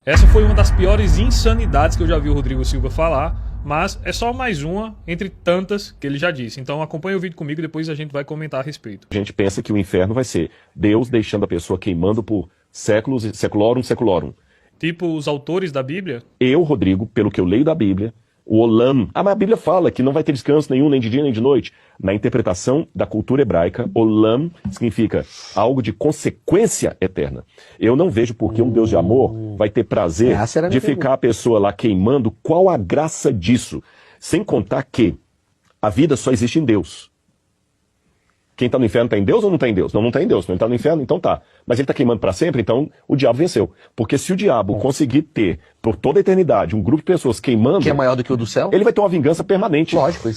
Essa foi uma das piores insanidades que eu já vi o Rodrigo Silva falar, mas é só mais uma entre tantas que ele já disse. Então acompanha o vídeo comigo e depois a gente vai comentar a respeito. A gente pensa que o inferno vai ser Deus deixando a pessoa queimando por séculos, seculorum, seculorum. Tipo os autores da Bíblia? Eu, Rodrigo, pelo que eu leio da Bíblia, o olam... mas a Bíblia fala que não vai ter descanso nenhum, nem de dia nem de noite. Na interpretação da cultura hebraica, olam significa algo de consequência eterna. Eu não vejo por que um Deus de amor vai ter prazer de ficar a pessoa lá queimando. Qual a graça disso? Sem contar que a vida só existe em Deus. Quem está no inferno está em Deus ou não está em Deus? Não, não está em Deus. Não está no inferno, então tá. Mas ele está queimando para sempre, então o diabo venceu. Porque se o diabo conseguir ter, por toda a eternidade, um grupo de pessoas queimando... Que é maior do que o do céu? Ele vai ter uma vingança permanente. Lógico.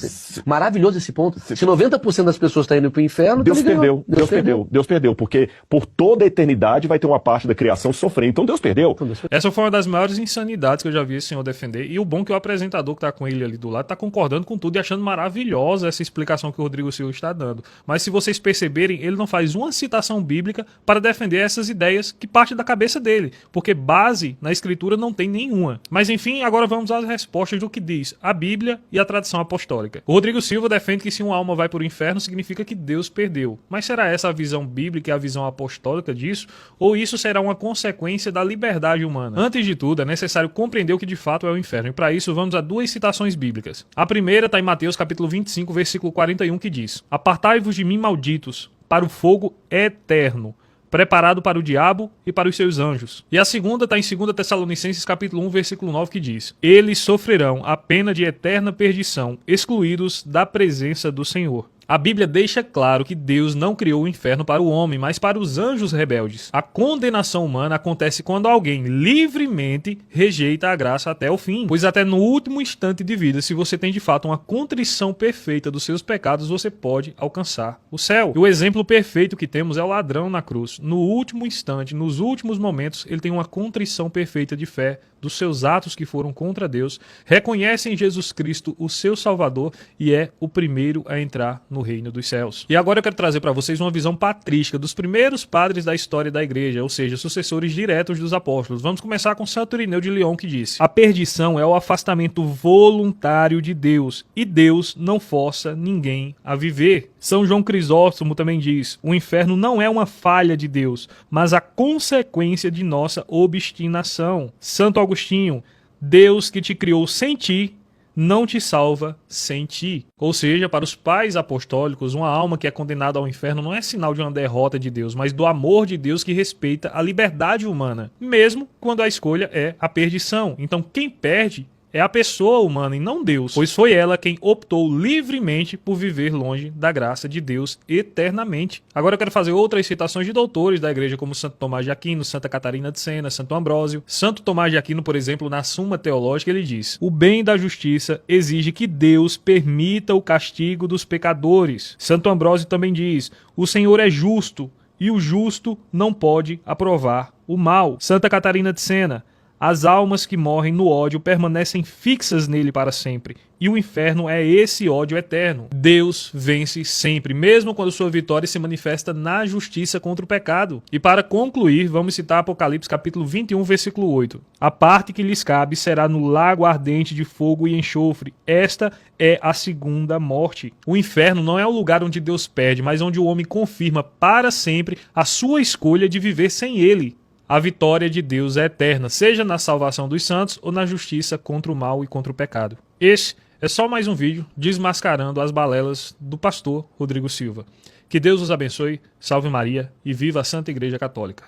Maravilhoso esse ponto. Se 90% das pessoas estão indo para o inferno... Deus perdeu. Porque por toda a eternidade vai ter uma parte da criação sofrendo. Então Deus perdeu. Essa foi uma das maiores insanidades que eu já vi esse senhor defender. E o bom é que o apresentador que está com ele ali do lado está concordando com tudo e achando maravilhosa essa explicação que o Rodrigo Silva está dando. Mas se vocês perceberem, ele não faz uma citação bíblica para defender essas ideias que partem da cabeça dele, porque base na escritura não tem nenhuma. Mas enfim, agora vamos às respostas do que diz a Bíblia e a tradição apostólica. O Rodrigo Silva defende que se uma alma vai para o inferno, significa que Deus perdeu. Mas será essa a visão bíblica e a visão apostólica disso? Ou isso será uma consequência da liberdade humana? Antes de tudo, é necessário compreender o que de fato é o inferno, e para isso vamos a duas citações bíblicas. A primeira está em Mateus capítulo 25, versículo 41, que diz: "Apartai-vos de mim, malditos, para o fogo eterno, preparado para o diabo e para os seus anjos." E a segunda está em 2 Tessalonicenses capítulo 1, versículo 9, que diz: "Eles sofrerão a pena de eterna perdição, excluídos da presença do Senhor." A Bíblia deixa claro que Deus não criou o inferno para o homem, mas para os anjos rebeldes. A condenação humana acontece quando alguém livremente rejeita a graça até o fim. Pois até no último instante de vida, se você tem de fato uma contrição perfeita dos seus pecados, você pode alcançar o céu. E o exemplo perfeito que temos é o ladrão na cruz. No último instante, nos últimos momentos, ele tem uma contrição perfeita de fé dos seus atos que foram contra Deus, reconhece em Jesus Cristo o seu Salvador e é o primeiro a entrar no reino dos céus. E agora eu quero trazer para vocês uma visão patrística dos primeiros padres da história da igreja, ou seja, sucessores diretos dos apóstolos. Vamos começar com Santo Irineu de Lyon, que disse: "A perdição é o afastamento voluntário de Deus, e Deus não força ninguém a viver." São João Crisóstomo também diz: "O inferno não é uma falha de Deus, mas a consequência de nossa obstinação." Santo Agostinho: "Deus que te criou sem ti, não te salva sem ti." Ou seja, para os pais apostólicos, uma alma que é condenada ao inferno não é sinal de uma derrota de Deus, mas do amor de Deus que respeita a liberdade humana, mesmo quando a escolha é a perdição. Então quem perde é a pessoa humana e não Deus, pois foi ela quem optou livremente por viver longe da graça de Deus eternamente. Agora eu quero fazer outras citações de doutores da igreja, como Santo Tomás de Aquino, Santa Catarina de Sena, Santo Ambrósio. Santo Tomás de Aquino, por exemplo, na Suma Teológica, ele diz: "O bem da justiça exige que Deus permita o castigo dos pecadores." Santo Ambrósio também diz: "O Senhor é justo, e o justo não pode aprovar o mal." Santa Catarina de Sena: "As almas que morrem no ódio permanecem fixas nele para sempre, e o inferno é esse ódio eterno." Deus vence sempre, mesmo quando sua vitória se manifesta na justiça contra o pecado. E para concluir, vamos citar Apocalipse capítulo 21, versículo 8. "A parte que lhes cabe será no lago ardente de fogo e enxofre. Esta é a segunda morte." O inferno não é o lugar onde Deus perde, mas onde o homem confirma para sempre a sua escolha de viver sem ele. A vitória de Deus é eterna, seja na salvação dos santos ou na justiça contra o mal e contra o pecado. Esse é só mais um vídeo desmascarando as balelas do pastor Rodrigo Silva. Que Deus os abençoe, salve Maria e viva a Santa Igreja Católica.